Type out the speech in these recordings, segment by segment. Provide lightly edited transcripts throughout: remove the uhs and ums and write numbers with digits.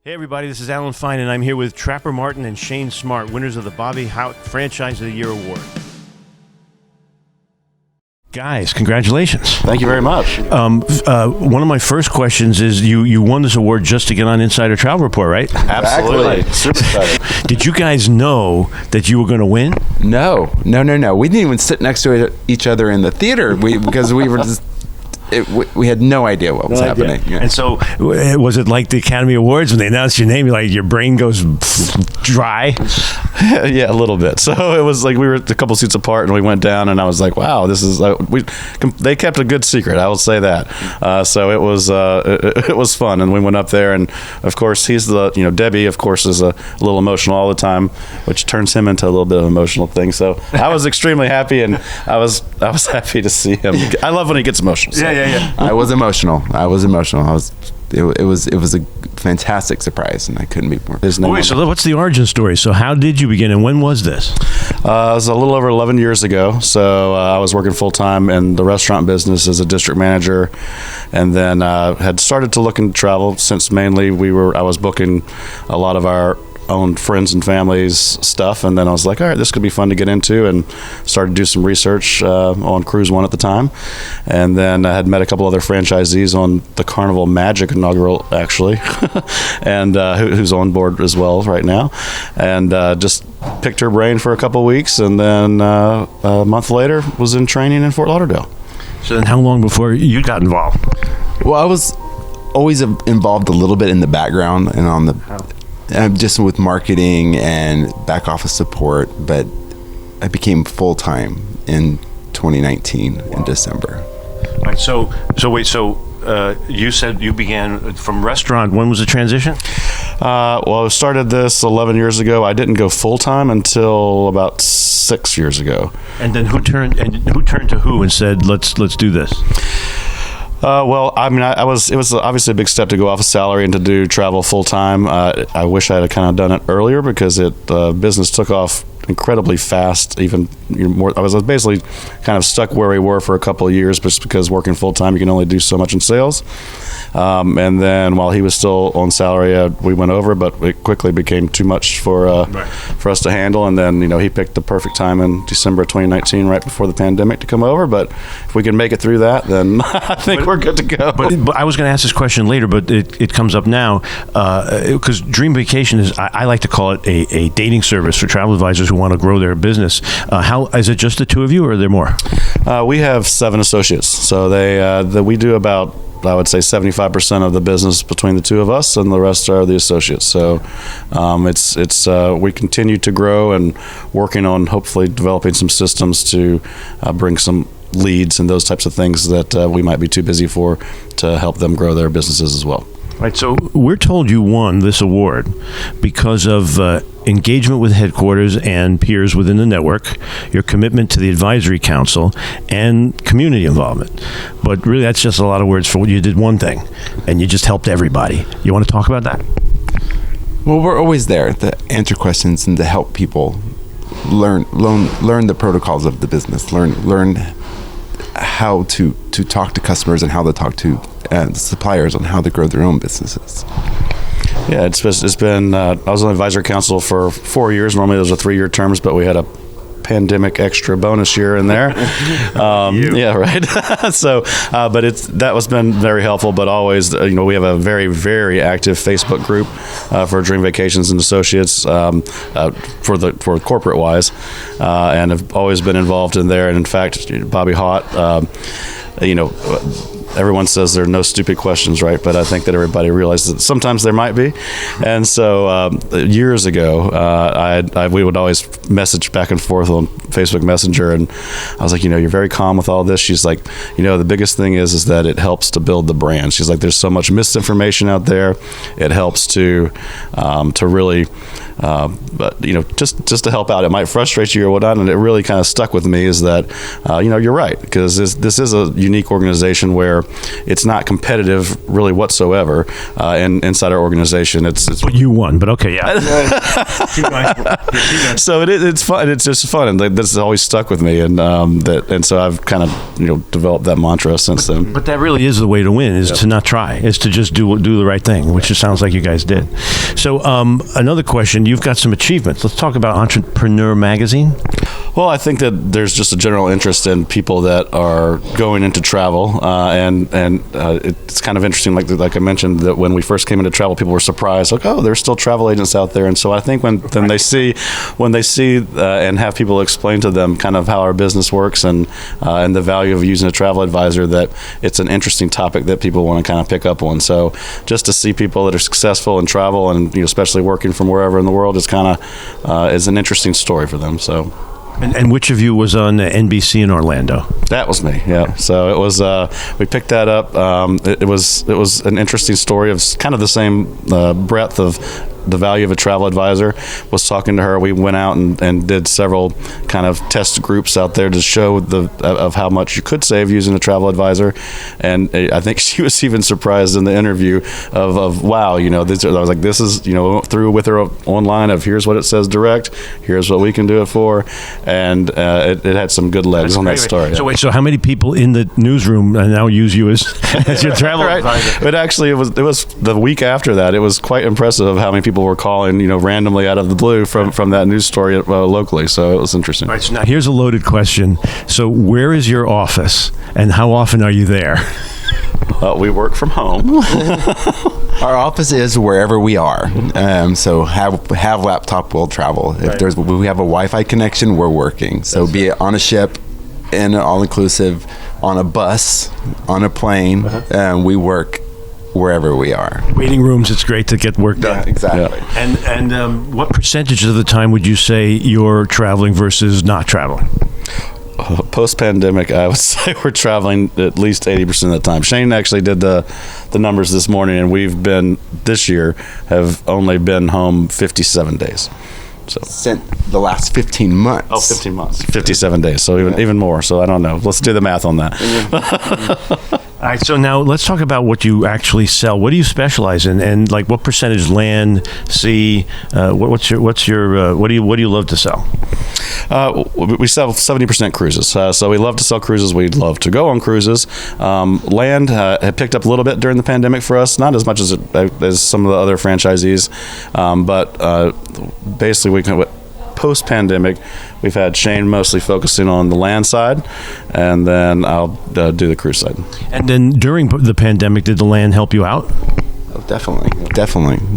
Hey everybody, this is Alan Fine, and I'm here with Trapper Martin and Shane Smart, winners of the Bobby Hout Franchise of the Year Award. Guys, congratulations. Thank you very much. One of my first questions is, you won this award just to get on Insider Travel Report, right? Absolutely. Super excited. Did you guys know that you were going to win? No. We didn't even sit next to each other in the theater because we were just... we had no idea what was happening. Yeah. And so, was it like the Academy Awards when they announced your name? Like your brain goes dry? Yeah, a little bit. So it was like we were a couple seats apart, and we went down, and I was like, "Wow, this is." They kept a good secret, I will say that. So it was fun, and we went up there, and of course he's Debbie, of course, is a little emotional all the time, which turns him into a little bit of an emotional thing. So I was extremely happy, and I was happy to see him. I love when he gets emotional. So. Yeah. I was emotional. It was a fantastic surprise, and I couldn't be more. Wait, so what's the origin story? So how did you begin, and when was this? It was a little over 11 years ago. So I was working full-time in the restaurant business as a district manager, and then had started to look into travel since mainly I was booking a lot of our own friends and family's stuff, and then I was like, all right, this could be fun to get into, and started to do some research on CruiseOne at the time, and then I had met a couple other franchisees on the Carnival Magic inaugural, actually, and who's on board as well right now, and just picked her brain for a couple of weeks, and then a month later was in training in Fort Lauderdale. So then how long before you got involved? Well, I was always involved a little bit in the background and on the just with marketing and back office support, but I became full-time in 2019 in December. All right, so you said you began from restaurant. When was the transition? Well, I started this 11 years ago. I didn't go full-time until about 6 years ago. And then who turned to who and said, let's do this? Well, I mean, it was obviously a big step to go off a salary and to do travel full time. I wish I had kind of done it earlier because business took off incredibly fast. Even more, I was basically kind of stuck where we were for a couple of years, just because working full time, you can only do so much in sales. And then while he was still on salary, we went over, but it quickly became too much for us to handle. And then he picked the perfect time in December 2019, right before the pandemic, to come over. But if we can make it through that, then I think we're good to go. But I was going to ask this question later, but it comes up now because Dream Vacation is, I like to call it a dating service for travel advisors who want to grow their business. How is it just the two of you, or are there more? We have 7 associates, so we do about, I would say, 75% of the business between the two of us, and the rest are the associates. So we continue to grow and working on hopefully developing some systems to bring some leads and those types of things that we might be too busy for, to help them grow their businesses as well. Right, so we're told you won this award because of engagement with headquarters and peers within the network, your commitment to the advisory council, and community involvement. But really, that's just a lot of words for what you did one thing, and you just helped everybody. You want to talk about that? Well, we're always there to answer questions and to help people learn the protocols of the business, learn how to talk to customers and how to talk to suppliers on how to grow their own businesses. Yeah, it's been. I was on advisory council for 4 years. Normally those are 3-year terms, but we had a pandemic extra bonus year in there. Yeah, right. So, but that was been very helpful. But always, we have a very, very active Facebook group for Dream Vacations and Associates for corporate wise, and have always been involved in there. And in fact, Bobby Hout, everyone says there are no stupid questions, right? But I think that everybody realizes that sometimes there might be. And so years ago, we would always message back and forth on Facebook Messenger, and I was like, you're very calm with all this. She's like, the biggest thing is that it helps to build the brand. She's like, there's so much misinformation out there. It helps to really, but just to help out. It might frustrate you or whatnot, and it really kind of stuck with me is that, you're right, because this is a unique organization where where it's not competitive really whatsoever inside our organization. It's Well, you won, but okay, yeah. So it's fun. It's just fun, and this has always stuck with me, and so I've kind of developed that mantra since then. But that really is the way to win: is to not try, is to just do the right thing, which it sounds like you guys did. So another question: you've got some achievements. Let's talk about Entrepreneur Magazine. Well, I think that there's just a general interest in people that are going into travel, and it's kind of interesting. Like I mentioned, that when we first came into travel, people were surprised, like, oh, there's still travel agents out there. And so I think when they see and have people explain to them kind of how our business works and the value of using a travel advisor, that it's an interesting topic that people want to kind of pick up on. So just to see people that are successful in travel and especially working from wherever in the world is kind of is an interesting story for them. So. And which of you was on NBC in Orlando? That was me. Yeah. So it was. We picked that up. It was an interesting story of kind of the same breadth of the value of a travel advisor. Was talking to her. We went out and did several kind of test groups out there to show of how much you could save using a travel advisor. And I think she was even surprised in the interview of wow, I was like, this is through with her online of here's what it says direct, here's what we can do it for, and it had some good legs on that story. So wait, so how many people in the newsroom now use you as your travel advisor? But actually, it was the week after that. It was quite impressive of how many people were calling, randomly out of the blue from that news story locally. So it was interesting. All right, so now here's a loaded question. So where is your office, and how often are you there? We work from home. Our office is wherever we are. So have laptop, we'll travel. If we have a Wi-Fi connection, we're working. So be it on a ship, in an all-inclusive, on a bus, on a plane, we work wherever we are. Waiting rooms, it's great to get work done. Yeah, exactly. Yeah. And what percentage of the time would you say you're traveling versus not traveling? Post-pandemic, I would say we're traveling at least 80% of the time. Shane actually did the numbers this morning, and we've been, this year, have only been home 57 days. So Since the last 15 months. Oh, 15 months. 57 days. So even more. So I don't know. Let's do the math on that. All right, so now let's talk about what you actually sell. What do you specialize in, and like what percentage land, sea? What do you love to sell? We sell 70% cruises. So we love to sell cruises. We love to go on cruises. Land had picked up a little bit during the pandemic for us, not as much as some of the other franchisees, but basically post-pandemic, we've had Shane mostly focusing on the land side, and then I'll do the cruise side. And then during the pandemic, did the land help you out? Oh, definitely.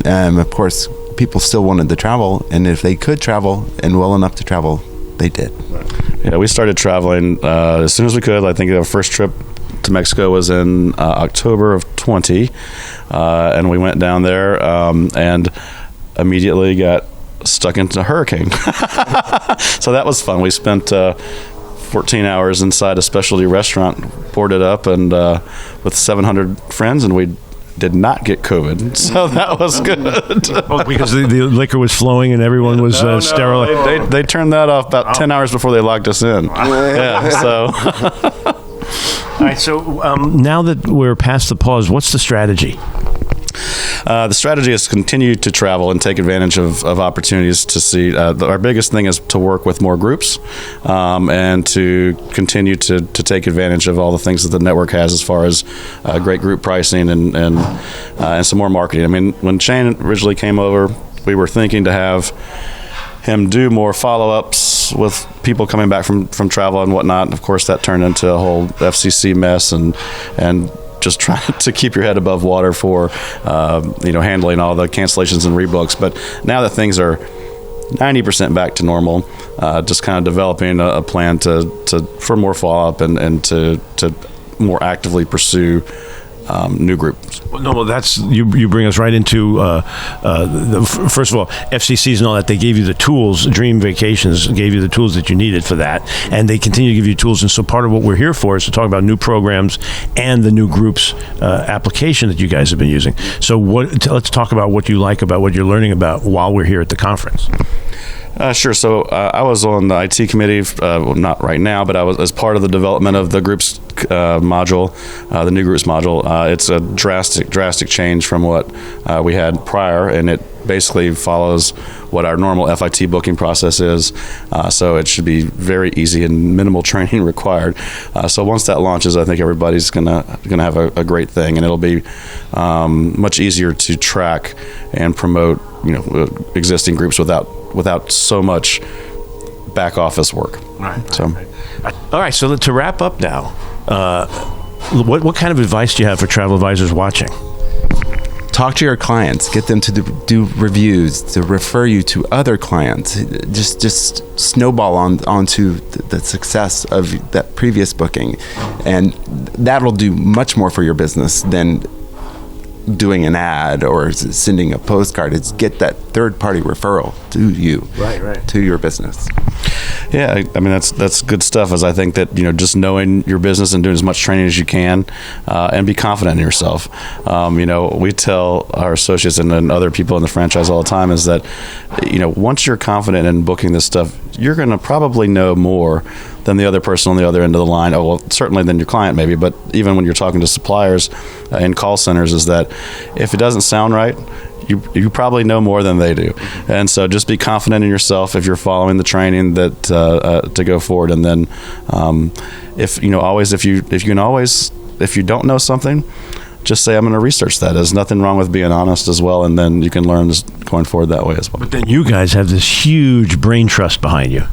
Of course, people still wanted to travel, and if they could travel and well enough to travel, they did. Yeah, we started traveling as soon as we could. I think our first trip to Mexico was in October of 20, and we went down there and immediately got stuck into a hurricane. So that was fun. We spent 14 hours inside a specialty restaurant, boarded up, and with 700 friends, and we did not get COVID. So that was good. Oh, because the liquor was flowing and everyone was sterile. They turned that off about 10 hours before they locked us in. Yeah, so. All right, so now that we're past the pause, what's the strategy? The strategy is to continue to travel and take advantage of opportunities to see. Our biggest thing is to work with more groups and to continue to take advantage of all the things that the network has as far as great group pricing and some more marketing. I mean, when Shane originally came over, we were thinking to have him do more follow-ups with people coming back from travel and whatnot. Of course, that turned into a whole FCC mess and just trying to keep your head above water for, handling all the cancellations and rebooks. But now that things are 90% back to normal, just kind of developing a plan for more follow-up and to more actively pursue new groups. No, that's you bring us right into first of all, FCCs and all that. They gave you the tools. Dream Vacations gave you the tools that you needed for that, and they continue to give you tools. And so part of what we're here for is to talk about new programs and the new groups application that you guys have been using. So let's talk about what you like about what you're learning about while we're here at the conference. Sure. So I was on the IT committee, well, not right now, but I was as part of the development of the groups module, the new groups module. It's a drastic change from what we had prior, and it basically follows what our normal FIT booking process is. So it should be very easy and minimal training required. So once that launches, I think everybody's gonna have a great thing, and it'll be much easier to track and promote, existing groups without so much back office work. Right. So, all right. So to wrap up now, what kind of advice do you have for travel advisors watching? Talk to your clients, get them to do reviews, to refer you to other clients. Just snowball onto the success of that previous booking, and that'll do much more for your business than doing an ad or sending a postcard. It's get that third-party referral to you, right, to your business. Yeah, I mean that's good stuff. As I think that just knowing your business and doing as much training as you can, and be confident in yourself. We tell our associates and other people in the franchise all the time is that once you're confident in booking this stuff, you're going to probably know more than the other person on the other end of the line. Oh, well, certainly than your client maybe, but even when you're talking to suppliers in call centers, is that if it doesn't sound right, you probably know more than they do. And so just be confident in yourself if you're following the training that to go forward. And then if you don't know something, just say, I'm going to research that. There's nothing wrong with being honest as well, and then you can learn just going forward that way as well. But then you guys have this huge brain trust behind you.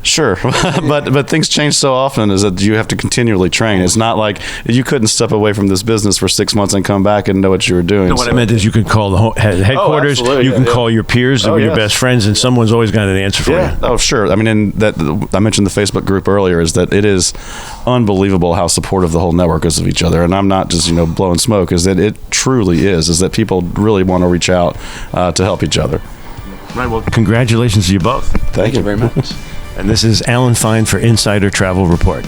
Sure, but things change so often is that you have to continually train. It's not like you couldn't step away from this business for 6 months and come back and know what you were doing. No, what I meant is you can call the headquarters, you can call your peers, your best friends, and someone's always got an answer for you. Oh, sure. I mean, I mentioned the Facebook group earlier, is that it is unbelievable how supportive the whole network is of each other. And I'm not just blowing smoke, is that it truly is that people really want to reach out to help each other. Right, well, congratulations to you both. Thank you very much. And this is Alan Fine for Insider Travel Report.